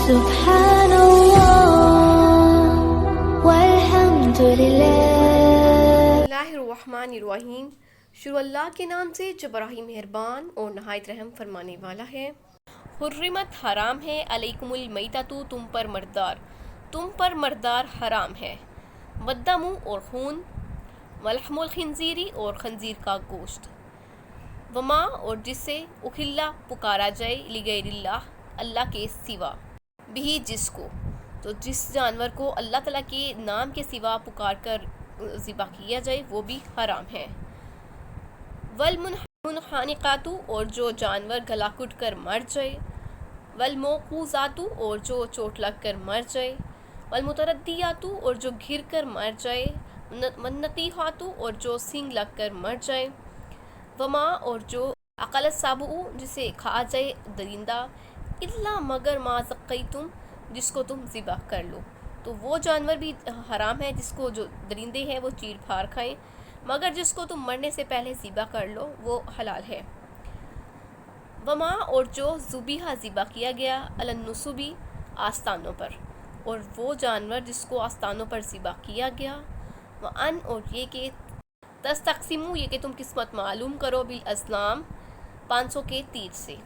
سبحان اللہ والحمد للہ۔ بسم اللہ الرحمن الرحیم۔ شروع اللہ کے نام سے جو بڑا ہی مہربان اور نہایت رحم فرمانے والا ہے۔ حرمت حرام ہے علیکم المیتۃ، تم پر مردار حرام ہے، والدم اور خون، ولحم الخنزیری اور خنزیر کا گوشت، وما اور جسے اخلا پکارا جائے لغیر اللہ اللہ کے سوا، بھی جس کو، تو جس جانور کو اللہ تعالیٰ کے نام کے سوا پکار کر ذبح کیا جائے وہ بھی حرام ہے۔ والمنخنقات اور جو جانور گلا کٹ کر مر جائے، والموقوذات اور جو چوٹ لگ کر مر جائے، والمتردیات اور جو گھر کر مر جائے، والنطیحات اور جو سینگ لگ کر مر جائے، وما اور جو اکل السبع جسے کھا جائے درندہ، الا مگر ما ذکیتم جس کو تم ذبح کر لو، تو وہ جانور بھی حرام ہے جس کو جو درندے ہیں وہ چیر پھاڑ کھائیں، مگر جس کو تم مرنے سے پہلے ذبح کر لو وہ حلال ہے۔ وما اور جو ذبیحہ ذبح کیا گیا علی النصب آستانوں پر، اور وہ جانور جس کو آستانوں پر ذبح کیا گیا، وان اور یہ کہ تستقسموا یہ کہ تم قسمت معلوم کرو بالازلام 500 کے تیر سے،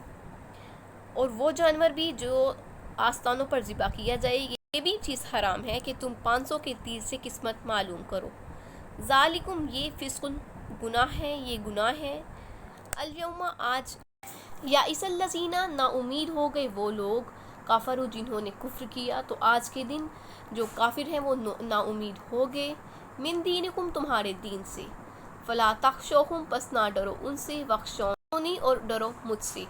اور وہ جانور بھی جو آستانوں پر ذبح کیا جائے یہ بھی چیز حرام ہے کہ تم 500 کے تیر سے قسمت معلوم کرو۔ ذالکم یہ فسق گناہ ہے، یہ گناہ ہے۔ الیوم آج، یائس الذین نا امید ہو گئے وہ لوگ، کافروا جنہوں نے کفر کیا، تو آج کے دن جو کافر ہیں وہ نا امید ہو گئے، من دینکم تمہارے دین سے، فلا تخشوہم پس نہ ڈرو ان سے، وخشونی اور ڈرو مجھ سے،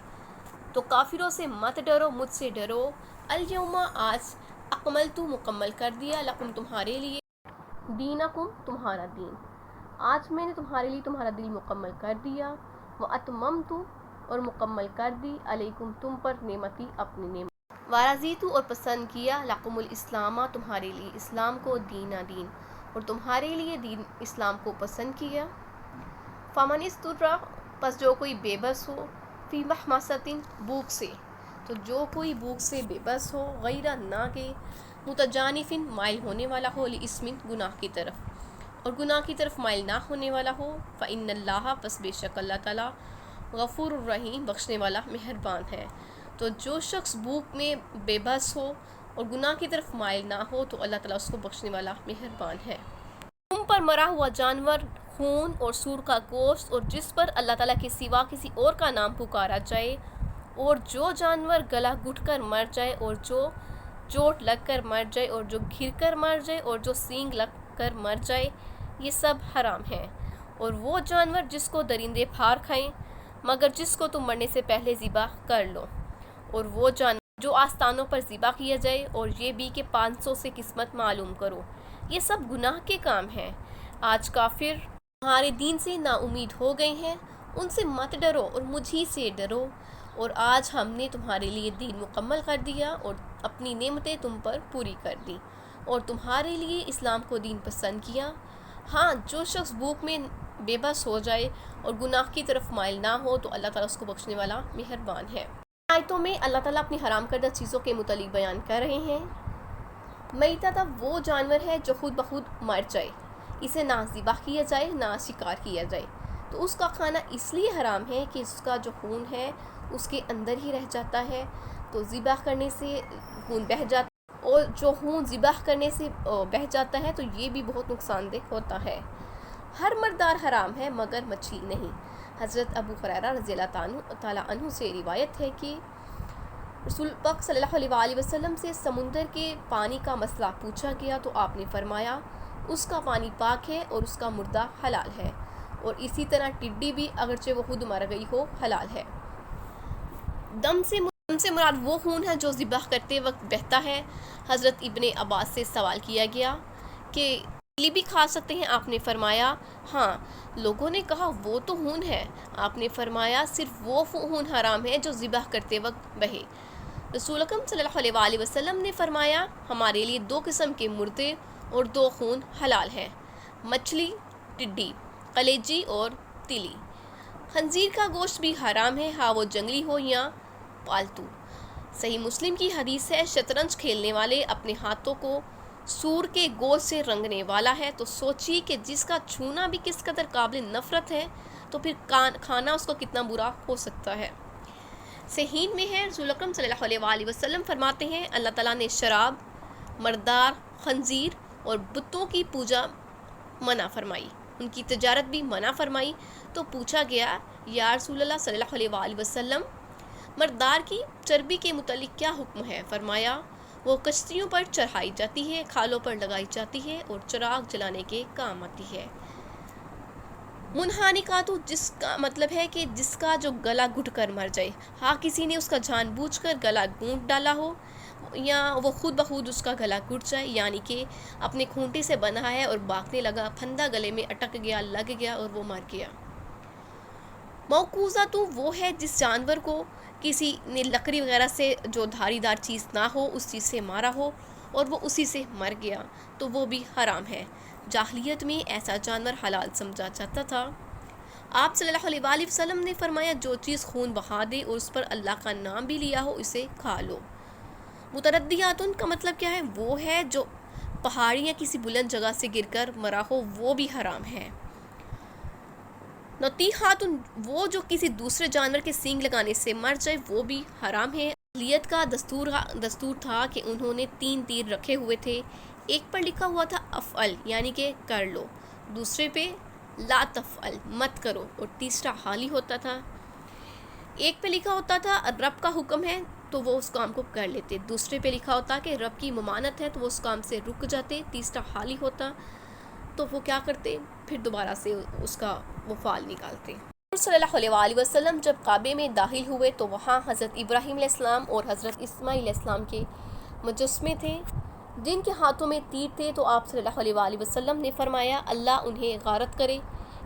تو کافروں سے مت ڈرو مجھ سے ڈرو۔ الیوم آج، اکملت مکمل کر دیا، لکم تمہارے لیے، دینکم تمہارا دین، آج میں نے تمہارے لیے تمہارا دین مکمل کر دیا، واتممت اور مکمل کر دی، علیکم تم پر نعمتی اپنی نعمت، ورضیت اور پسند کیا، لکم الاسلام تمہارے لیے اسلام کو، دین اور تمہارے لیے دین اسلام کو پسند کیا۔ فمن اضطر پس جو کوئی بے بس ہو، فی محمصۃ بھوک سے، تو جو کوئی بھوک سے بے بس ہو، غیر نہ کہ متجانف مائل ہونے والا ہو، لاسم گناہ کی طرف، اور گناہ کی طرف مائل نہ ہونے والا ہو، فإن اللہ پس بے شک اللہ تعالیٰ غفور الرحیم بخشنے والا مہربان ہے۔ تو جو شخص بھوک میں بے بس ہو اور گناہ کی طرف مائل نہ ہو تو اللہ تعالیٰ اس کو بخشنے والا مہربان ہے۔ تم پر مرا ہوا جانور، خون اور سور کا گوشت، اور جس پر اللہ تعالیٰ کے سوا کسی اور کا نام پکارا جائے، اور جو جانور گلا گھٹ کر مر جائے، اور جو چوٹ لگ کر مر جائے، اور جو گھر کر مر جائے، اور جو سینگ لگ کر مر جائے، یہ سب حرام ہیں۔ اور وہ جانور جس کو درندے پھاڑ کھائیں، مگر جس کو تم مرنے سے پہلے ذبح کر لو، اور وہ جانور جو آستانوں پر ذبح کیا جائے، اور یہ بھی کہ 500 سے قسمت معلوم کرو، یہ سب گناہ کے کام ہیں۔ آج کافر تمہارے دین سے نا امید ہو گئے ہیں، ان سے مت ڈرو اور مجھ ہی سے ڈرو، اور آج ہم نے تمہارے لیے دین مکمل کر دیا اور اپنی نعمتیں تم پر پوری کر دی، اور تمہارے لیے اسلام کو دین پسند کیا۔ ہاں، جو شخص بھوک میں بے بس ہو جائے اور گناہ کی طرف مائل نہ ہو تو اللہ تعالیٰ اس کو بخشنے والا مہربان ہے۔ آیتوں میں اللہ تعالیٰ اپنی حرام کردہ چیزوں کے متعلق بیان کر رہے ہیں۔ میتۃ وہ جانور ہے جو خود بخود مر جائے، اسے نہ ذبح کیا جائے نہ شکار کیا جائے، تو اس کا کھانا اس لیے حرام ہے کہ اس کا جو خون ہے اس کے اندر ہی رہ جاتا ہے، تو ذبح کرنے سے خون بہہ جاتا ہے، اور جو خون ذبح کرنے سے بہہ جاتا ہے تو یہ بھی بہت نقصان دہ ہوتا ہے۔ ہر مردار حرام ہے مگر مچھلی نہیں۔ حضرت ابو ہریرہ رضی اللہ تعالیٰ عنہ سے روایت ہے کہ رسول پاک صلی اللہ علیہ وسلم سے سمندر کے پانی کا مسئلہ پوچھا گیا تو آپ نے فرمایا اس کا پانی پاک ہے اور اس کا مردہ حلال ہے، اور اسی طرح ٹڈی بھی اگرچہ وہ خود مر گئی ہو حلال ہے۔ دم سے مراد وہ خون ہے جو ذبح کرتے وقت بہتا ہے۔ حضرت ابن عباس سے سوال کیا گیا کہ بلی بھی کھا سکتے ہیں؟ آپ نے فرمایا ہاں۔ لوگوں نے کہا وہ تو خون ہے؟ آپ نے فرمایا صرف وہ خون حرام ہے جو ذبح کرتے وقت بہے۔ رسول اکرم صلی اللہ علیہ وسلم نے فرمایا ہمارے لیے 2 قسم کے مردے اور 2 خون حلال ہیں، مچھلی، ٹڈی، کلیجی اور تلی۔ خنزیر کا گوشت بھی حرام ہے، ہاں وہ جنگلی ہو یا پالتو۔ صحیح مسلم کی حدیث ہے، شطرنج کھیلنے والے اپنے ہاتھوں کو سور کے گوشت سے رنگنے والا ہے، تو سوچیے کہ جس کا چھونا بھی کس قدر قابل نفرت ہے تو پھر کھانا اس کو کتنا برا ہو سکتا ہے۔ صحیح میں ہے، رسول اکرم صلی اللہ علیہ وآلہ وسلم فرماتے ہیں اللہ تعالیٰ نے شراب، مردار، خنزیر اور بتوں کی پوجا منع فرمائی، ان کی تجارت بھی منع فرمائی۔ تو پوچھا گیا یا رسول اللہ صلی اللہ علیہ وآلہ وسلم مردار کی چربی کے متعلق کیا حکم ہے؟ فرمایا وہ کشتیوں پر چڑھائی جاتی ہے، کھالوں پر لگائی جاتی ہے اور چراغ جلانے کے کام آتی ہے۔ منہانکاتو جس کا مطلب ہے کہ جس کا جو گلا گھٹ کر مر جائے، ہاں کسی نے اس کا جان بوجھ کر گلا گھونٹ ڈالا ہو یا وہ خود بخود اس کا گلا گھٹ جائے، یعنی کہ اپنے کھونٹے سے بندھا ہے اور بھاگنے لگا، پھندا گلے میں اٹک گیا، لگ گیا اور وہ مر گیا۔ موقوذہ تو وہ ہے جس جانور کو کسی نے لکڑی وغیرہ سے جو دھاری دار چیز نہ ہو اس چیز سے مارا ہو اور وہ اسی سے مر گیا، تو وہ بھی حرام ہے۔ جاہلیت میں ایسا جانور حلال سمجھا جاتا تھا۔ آپ صلی اللہ علیہ وآلہ وسلم نے فرمایا جو چیز خون بہا دے اور اس پر اللہ کا نام بھی لیا ہو اسے کھا لو۔ متردیاتن کا مطلب کیا ہے؟ وہ ہے جو پہاڑی یا کسی بلند جگہ سے گر کر مرا ہو، وہ بھی حرام ہے۔ نطیحاتن وہ جو کسی دوسرے جانور کے سینگ لگانے سے مر جائے، وہ بھی حرام ہے۔ جاہلیت کا دستور تھا کہ انہوں نے 3 تیر رکھے ہوئے تھے، ایک پر لکھا ہوا تھا افعل یعنی کہ کر لو، دوسرے پہ لا تفعل مت کرو، اور تیسرا حالی ہوتا تھا۔ ایک پہ لکھا ہوتا تھا رب کا حکم ہے تو وہ اس کام کو کر لیتے، دوسرے پہ لکھا ہوتا کہ رب کی ممانت ہے تو وہ اس کام سے رک جاتے، تیسرا حالی ہوتا تو وہ کیا کرتے؟ پھر دوبارہ سے اس کا وہ فعل نکالتے۔ صلی اللہ علیہ وآلہ وسلم جب کعبے میں داخل ہوئے تو وہاں حضرت ابراہیم علیہ السلام اور حضرت اسماعیل علیہ السلام کے مجسمے تھے جن کے ہاتھوں میں تیر تھے، تو آپ صلی اللہ علیہ وآلہ وسلم نے فرمایا اللہ انہیں غارت کرے،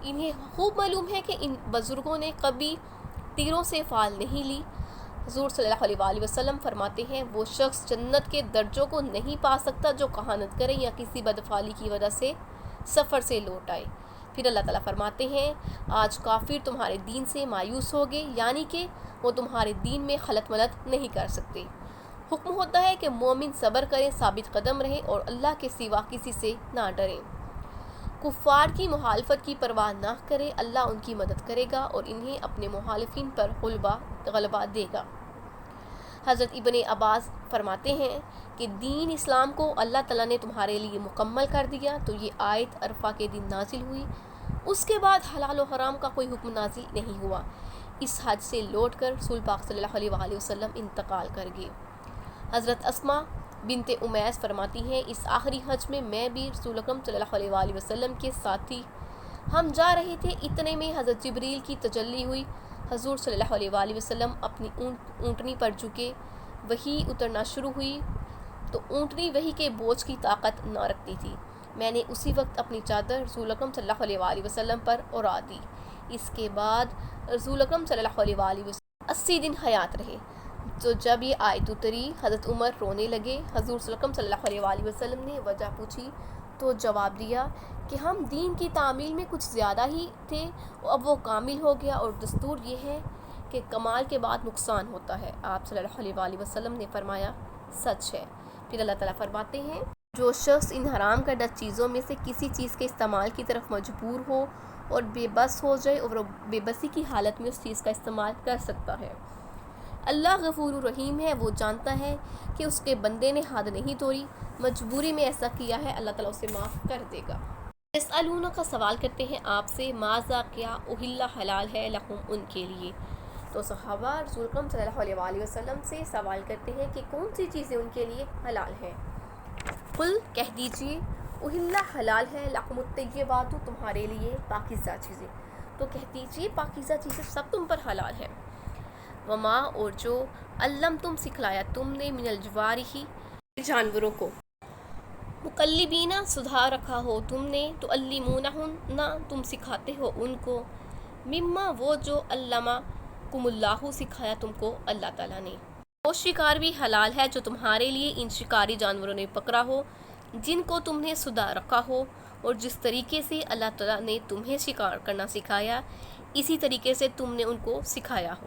انہیں خوب معلوم ہے کہ ان بزرگوں نے کبھی تیروں سے فال نہیں لی۔ حضور صلی اللہ علیہ وآلہ وسلم فرماتے ہیں وہ شخص جنت کے درجوں کو نہیں پا سکتا جو کہانت کرے یا کسی بدفعلی کی وجہ سے سفر سے لوٹ آئے۔ پھر اللہ تعالیٰ فرماتے ہیں آج کافر تمہارے دین سے مایوس ہو گئے، یعنی کہ وہ تمہارے دین میں خلط ملط نہیں کر سکتے۔ حکم ہوتا ہے کہ مومن صبر کریں، ثابت قدم رہیں اور اللہ کے سوا کسی سے نہ ڈریں۔ کفار کی مخالفت کی پرواہ نہ کرے، اللہ ان کی مدد کرے گا اور انہیں اپنے مخالفین پر غلبہ دے گا۔ حضرت ابن عباس فرماتے ہیں کہ دین اسلام کو اللہ تعالیٰ نے تمہارے لیے مکمل کر دیا، تو یہ آیت عرفہ کے دن نازل ہوئی، اس کے بعد حلال و حرام کا کوئی حکم نازل نہیں ہوا۔ اس حج سے لوٹ کر رسول پاک صلی اللہ علیہ وآلہ وسلم انتقال کر گئے۔ حضرت اسما بنت امیس فرماتی ہیں اس آخری حج میں بھی رسول اکرم صلی اللہ علیہ وآلہ وسلم کے ساتھ تھی، ہم جا رہے تھے، اتنے میں حضرت جبریل کی تجلی ہوئی، حضور صلی اللہ علیہ وآلہ وسلم اپنی اونٹنی پر جھکے، وحی اترنا شروع ہوئی تو اونٹنی وحی کے بوجھ کی طاقت نہ رکھتی تھی، میں نے اسی وقت اپنی چادر رسول اکرم صلی اللہ علیہ وآلہ وسلم پر اڑا دی۔ اس کے بعد رسول اکرم صلی اللہ علیہ وآلہ وسلم 80 دن حیات رہے، تو جب یہ آیت اتری حضرت عمر رونے لگے، حضور صلی اللہ علیہ وآلہ وسلم نے وجہ پوچھی تو جواب دیا کہ ہم دین کی تعمیل میں کچھ زیادہ ہی تھے، اب وہ کامل ہو گیا، اور دستور یہ ہے کہ کمال کے بعد نقصان ہوتا ہے۔ آپ صلی اللہ علیہ وآلہ وسلم نے فرمایا سچ ہے۔ پھر اللہ تعالیٰ فرماتے ہیں جو شخص ان حرام کردہ چیزوں میں سے کسی چیز کے استعمال کی طرف مجبور ہو اور بے بس ہو جائے اور بے بسی کی حالت میں اس چیز کا استعمال کر سکتا ہے، اللہ غفور الرحیم ہے، وہ جانتا ہے کہ اس کے بندے نے حد نہیں توڑی، مجبوری میں ایسا کیا ہے، اللہ تعالیٰ اسے معاف کر دے گا۔ یسألون کا سوال کرتے ہیں آپ سے ماذا کیا اہل حلال ہے لہم ان کے لیے، تو صحابہ رسول اکرم صلی اللہ علیہ وآلہ وسلم سے سوال کرتے ہیں کہ کون سی چیزیں ان کے لیے حلال ہیں۔ قل کہہ دیجئے اہل حلال ہے لہم الطیبات تمہارے لیے پاکیزہ چیزیں، تو کہہ دیجئے پاکیزہ چیزیں سب تم پر حلال ہیں۔ وما اور جو علم تم سکھلایا تم نے من الجوارح جانوروں کو، مقلبینہ سدھار رکھا ہو تم نے، تو علمونہن تم سکھاتے ہو ان کو، مما وہ جو علمکم اللہ سکھایا تم کو اللہ تعالیٰ نے۔ وہ شکار بھی حلال ہے جو تمہارے لیے ان شکاری جانوروں نے پکڑا ہو جن کو تم نے سدھار رکھا ہو، اور جس طریقے سے اللہ تعالیٰ نے تمہیں شکار کرنا سکھایا اسی طریقے سے تم نے ان کو سکھایا ہو۔